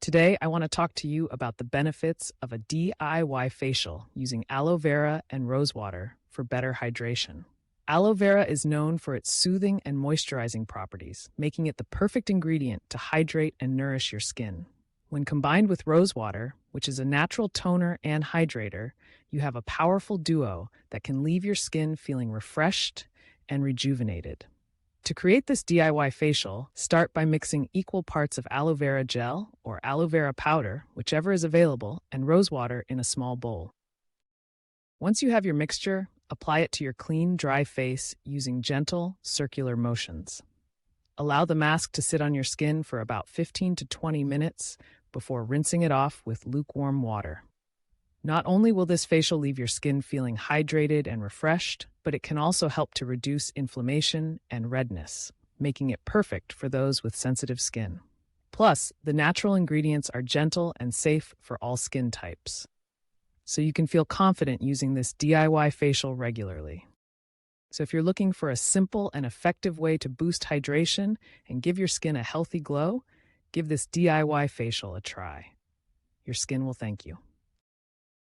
Today, I want to talk to you about the benefits of a DIY facial using aloe vera and rosewater for better hydration. Aloe vera is known for its soothing and moisturizing properties, making it the perfect ingredient to hydrate and nourish your skin. When combined with rosewater, which is a natural toner and hydrator, you have a powerful duo that can leave your skin feeling refreshed and rejuvenated. To create this DIY facial, start by mixing equal parts of aloe vera gel or aloe vera powder, whichever is available, and rosewater in a small bowl. Once you have your mixture, apply it to your clean, dry face using gentle, circular motions. Allow the mask to sit on your skin for about 15 to 20 minutes before rinsing it off with lukewarm water. Not only will this facial leave your skin feeling hydrated and refreshed, but it can also help to reduce inflammation and redness, making it perfect for those with sensitive skin. Plus, the natural ingredients are gentle and safe for all skin types, so you can feel confident using this DIY facial regularly. So if you're looking for a simple and effective way to boost hydration and give your skin a healthy glow, give this DIY facial a try. Your skin will thank you.